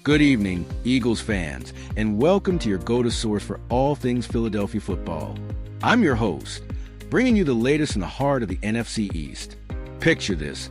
Good evening, Eagles fans, and welcome to your go-to source for all things Philadelphia football. I'm your host, bringing you the latest in the heart of the NFC East. Picture this: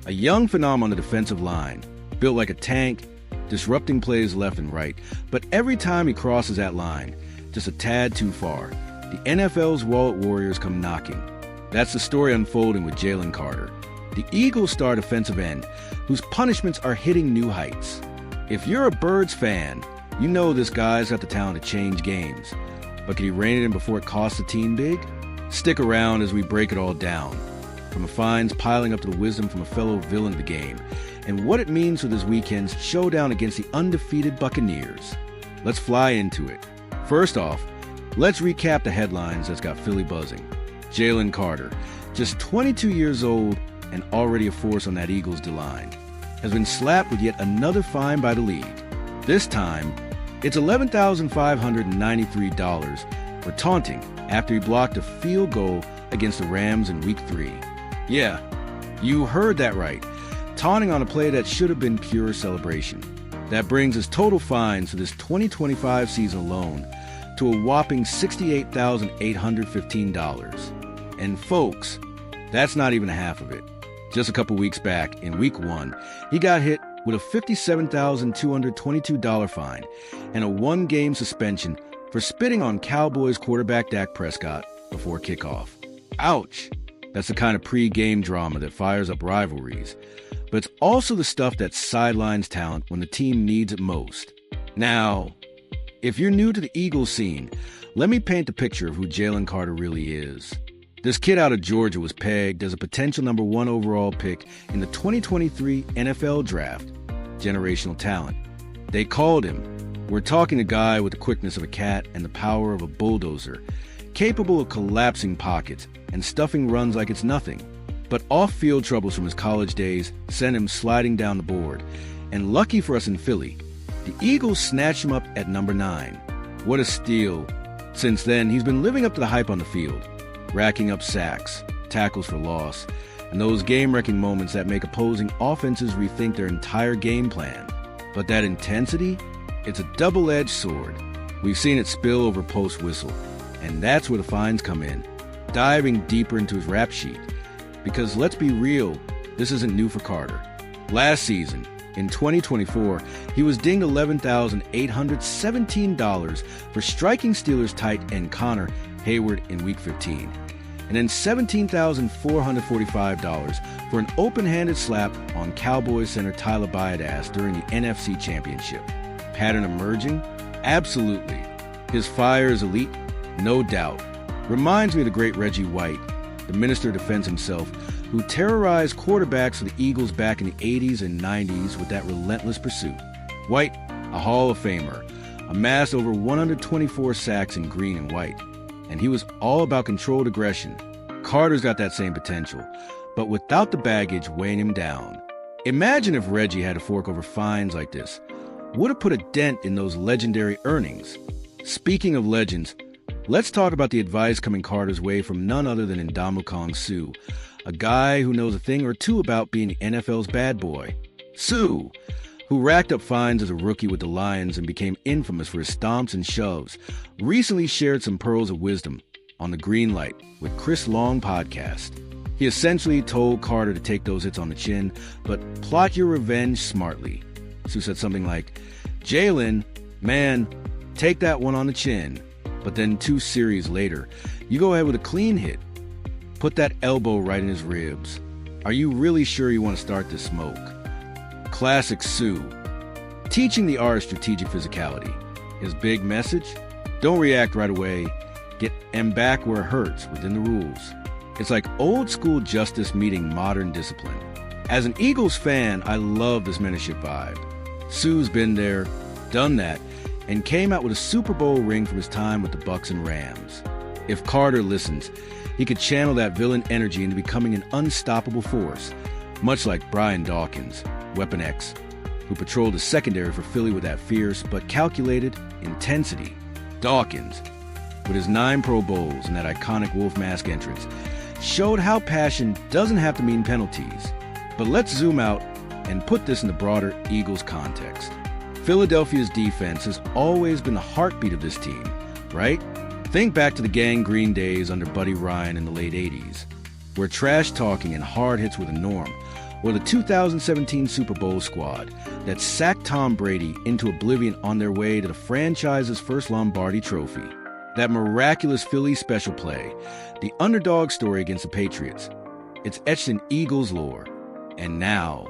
a young phenom on the defensive line, built like a tank, disrupting plays left and right, but every time he crosses that line, just a tad too far, the NFL's Wallet Warriors come knocking. That's the story unfolding with Jalen Carter, the Eagles star defensive end, whose punishments are hitting new heights. If you're a Birds fan, you know this guy's got the talent to change games. But can he rein it in before it costs the team big? Stick around as we break it all down, from the fines piling up to the wisdom from a fellow villain of the game, and what it means for this weekend's showdown against the undefeated Buccaneers. Let's fly into it. First off, let's recap the headlines that's got Philly buzzing. Jalen Carter, just 22 years old and already a force on that Eagles D-line, has been slapped with yet another fine by the league. This time, it's $11,593 for taunting after he blocked a field goal against the Rams in Week 3. Yeah, you heard that right. Taunting on a play that should have been pure celebration. That brings his total fines for this 2025 season alone to a whopping $68,815. And folks, that's not even half of it. Just a couple weeks back, in Week 1, he got hit with a $57,222 fine and a one-game suspension for spitting on Cowboys quarterback Dak Prescott before kickoff. Ouch! That's the kind of pre-game drama that fires up rivalries. But it's also the stuff that sidelines talent when the team needs it most. Now, if you're new to the Eagles scene, let me paint the picture of who Jalen Carter really is. This kid out of Georgia was pegged as a potential number 1 overall pick in the 2023 NFL Draft. Generational talent. They called him. We're talking a guy with the quickness of a cat and the power of a bulldozer, capable of collapsing pockets and stuffing runs like it's nothing. But off-field troubles from his college days sent him sliding down the board. And lucky for us in Philly, the Eagles snatched him up at number 9. What a steal. Since then, he's been living up to the hype on the field, racking up sacks, tackles for loss, and those game-wrecking moments that make opposing offenses rethink their entire game plan. But that intensity? It's a double-edged sword. We've seen it spill over post-whistle, and that's where the fines come in, diving deeper into his rap sheet. Because let's be real, this isn't new for Carter. Last season, in 2024, he was dinged $11,817 for striking Steelers tight end Connor Hayward in Week 15, and then $17,445 for an open-handed slap on Cowboys center Tyler Biadasz during the NFC Championship. Pattern emerging? Absolutely. His fire is elite? No doubt. Reminds me of the great Reggie White, the Minister of Defense himself, who terrorized quarterbacks for the Eagles back in the 80s and 90s with that relentless pursuit. White, a Hall of Famer, amassed over 124 sacks in green and white. And he was all about controlled aggression. Carter's got that same potential, but without the baggage weighing him down. Imagine if Reggie had to fork over fines like this. Would have put a dent in those legendary earnings. Speaking of legends, let's talk about the advice coming Carter's way from none other than Ndamukong Suh, a guy who knows a thing or two about being the NFL's bad boy. Suh, who racked up fines as a rookie with the Lions and became infamous for his stomps and shoves, recently shared some pearls of wisdom on the Green Light with Chris Long podcast. He essentially told Carter to take those hits on the chin, but plot your revenge smartly. Suh said something like, "Jalen, man, take that one on the chin." But then 2 series later, you go ahead with a clean hit. Put that elbow right in his ribs. Are you really sure you want to start this smoke? Classic Suh. Teaching the art of strategic physicality. His big message? Don't react right away. Get M back where it hurts within the rules. It's like old school justice meeting modern discipline. As an Eagles fan, I love this mentorship vibe. Suh's been there, done that, and came out with a Super Bowl ring from his time with the Bucs and Rams. If Carter listens, he could channel that villain energy into becoming an unstoppable force, much like Brian Dawkins, Weapon X, who patrolled the secondary for Philly with that fierce but calculated intensity. Dawkins, with his 9 Pro Bowls and that iconic wolf mask entrance, showed how passion doesn't have to mean penalties. But let's zoom out and put this in the broader Eagles context. Philadelphia's defense has always been the heartbeat of this team, right? Think back to the gangrene days under Buddy Ryan in the late 80s, where trash talking and hard hits were the norm, or the 2017 Super Bowl squad that sacked Tom Brady into oblivion on their way to the franchise's first Lombardi trophy. That miraculous Philly special play, the underdog story against the Patriots. It's etched in Eagles lore. And now,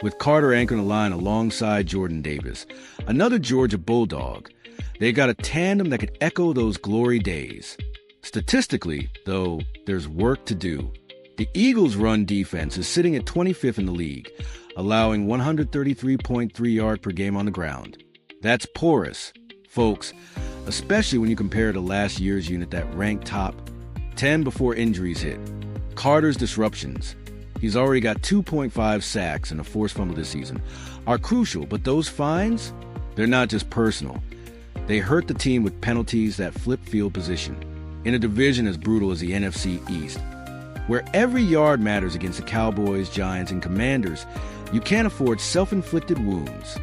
with Carter anchoring the line alongside Jordan Davis, another Georgia Bulldog, they got a tandem that could echo those glory days. Statistically, though, there's work to do. The Eagles' run defense is sitting at 25th in the league, allowing 133.3 yards per game on the ground. That's porous, folks, especially when you compare to last year's unit that ranked top 10 before injuries hit. Carter's disruptions, he's already got 2.5 sacks and a forced fumble this season, are crucial, but those fines, they're not just personal. They hurt the team with penalties that flip field position in a division as brutal as the NFC East, where every yard matters against the Cowboys, Giants, and Commanders. You can't afford self-inflicted wounds.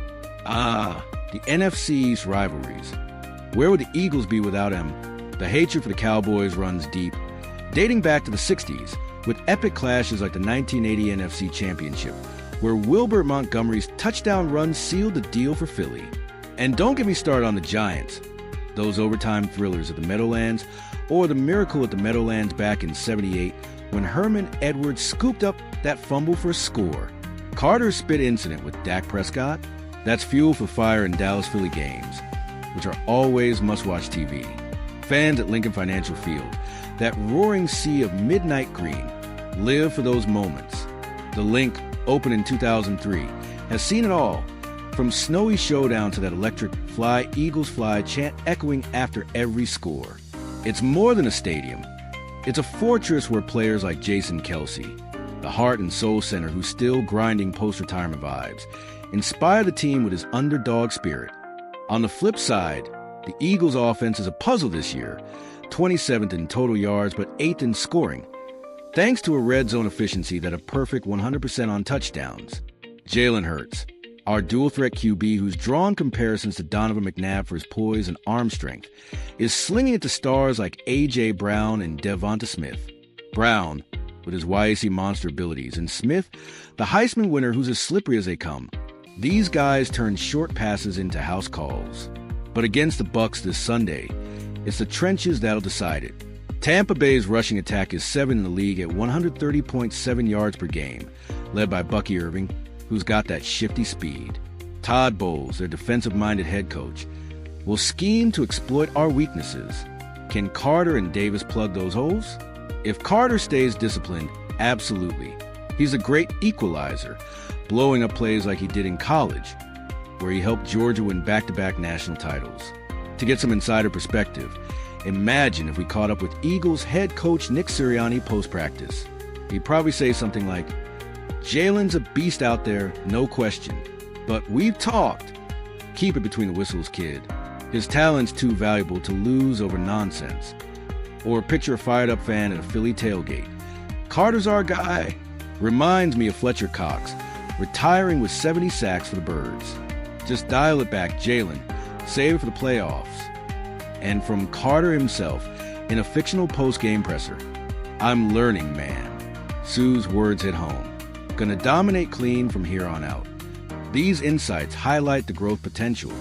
The NFC East rivalries. Where would the Eagles be without them? The hatred for the Cowboys runs deep, dating back to the 60s, with epic clashes like the 1980 NFC Championship, where Wilbert Montgomery's touchdown run sealed the deal for Philly. And don't get me started on the Giants, those overtime thrillers at the Meadowlands, or the miracle at the Meadowlands back in '78 when Herman Edwards scooped up that fumble for a score. Carter's spit incident with Dak Prescott, that's fuel for fire in Dallas-Philly games, which are always must-watch TV. Fans at Lincoln Financial Field, that roaring sea of midnight green, live for those moments. The Link, opened in 2003, has seen it all, from snowy showdown to that electric Fly, Eagles Fly chant echoing after every score. It's more than a stadium. It's a fortress where players like Jason Kelsey, the heart and soul center who's still grinding post-retirement vibes, inspire the team with his underdog spirit. On the flip side, the Eagles' offense is a puzzle this year, 27th in total yards but 8th in scoring, thanks to a red zone efficiency that a perfect 100% on touchdowns. Jalen Hurts, our dual-threat QB who's drawn comparisons to Donovan McNabb for his poise and arm strength, is slinging it to stars like A.J. Brown and Devonta Smith. Brown, with his YAC monster abilities, and Smith, the Heisman winner who's as slippery as they come. These guys turn short passes into house calls. But against the Bucs this Sunday, it's the trenches that'll decide it. Tampa Bay's rushing attack is 7th in the league at 130.7 yards per game, led by Bucky Irving, who's got that shifty speed. Todd Bowles, their defensive-minded head coach, will scheme to exploit our weaknesses. Can Carter and Davis plug those holes? If Carter stays disciplined, absolutely. He's a great equalizer, blowing up plays like he did in college, where he helped Georgia win back-to-back national titles. To get some insider perspective, imagine if we caught up with Eagles head coach Nick Sirianni post-practice. He'd probably say something like, "Jalen's a beast out there, no question. But we've talked. Keep it between the whistles, kid. His talent's too valuable to lose over nonsense." Or picture a fired-up fan at a Philly tailgate. "Carter's our guy." Reminds me of Fletcher Cox, retiring with 70 sacks for the Birds. Just dial it back, Jalen. Save it for the playoffs. And from Carter himself, in a fictional post-game presser, "I'm learning, man." Sue's words hit home. Gonna dominate clean from here on out. These insights highlight the growth potential.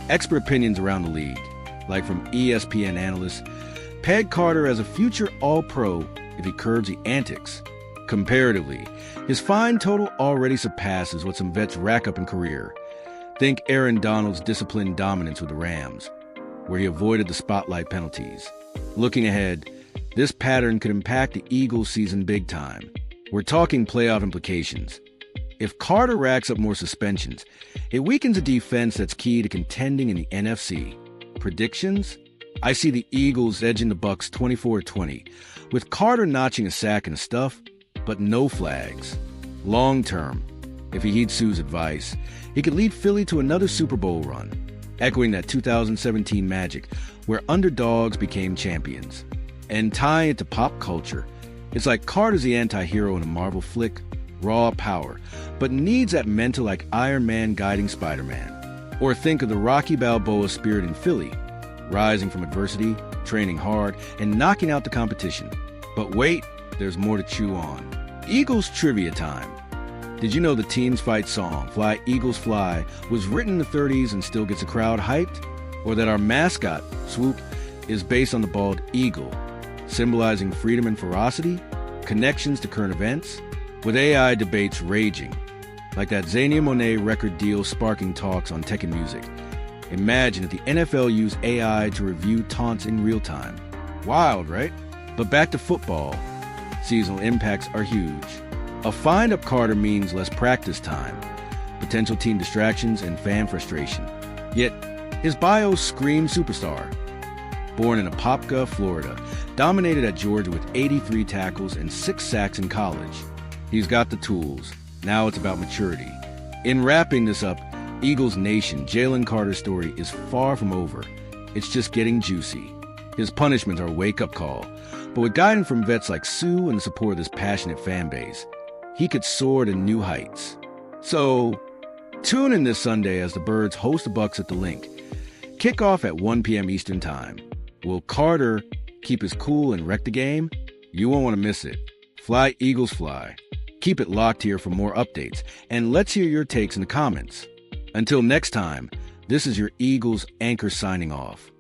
Expert opinions around the league, like from ESPN analysts, peg Carter as a future All-Pro if he curbs the antics. Comparatively, his fine total already surpasses what some vets rack up in career. Think Aaron Donald's disciplined dominance with the Rams, where he avoided the spotlight penalties. Looking ahead, this pattern could impact the Eagles season big time. We're talking playoff implications. If Carter racks up more suspensions, it weakens a defense that's key to contending in the NFC. Predictions? I see the Eagles edging the Bucs 24-20, with Carter notching a sack and a stuff, but no flags. Long term, if he heeds Sue's advice, he could lead Philly to another Super Bowl run, echoing that 2017 magic where underdogs became champions. And tying it to pop culture, it's like Carter's the anti-hero in a Marvel flick, raw power, but needs that mentor like Iron Man guiding Spider-Man. Or think of the Rocky Balboa spirit in Philly, rising from adversity, training hard, and knocking out the competition. But wait, there's more to chew on. Eagles trivia time. Did you know the team's fight song, Fly Eagles Fly, was written in the 30s and still gets a crowd hyped? Or that our mascot, Swoop, is based on the bald eagle, symbolizing freedom and ferocity, connections to current events, with AI debates raging, like that Xenia Monet record deal sparking talks on tech and music. Imagine if the NFL used AI to review taunts in real time. Wild, right? But back to football. Seasonal impacts are huge. A find-up Carter means less practice time, potential team distractions, and fan frustration. Yet, his bio screams superstar. Born in Apopka, Florida, dominated at Georgia with 83 tackles and 6 sacks in college. He's got the tools. Now it's about maturity. In wrapping this up, Eagles Nation, Jalen Carter's story is far from over. It's just getting juicy. His punishments are a wake-up call. But with guidance from vets like Sue and the support of this passionate fan base, he could soar to new heights. So, tune in this Sunday as the Birds host the Bucs at the Link. Kickoff at 1 p.m. Eastern Time. Will Carter keep his cool and wreck the game? You won't want to miss it. Fly Eagles Fly. Keep it locked here for more updates, and let's hear your takes in the comments. Until next time, this is your Eagles anchor signing off.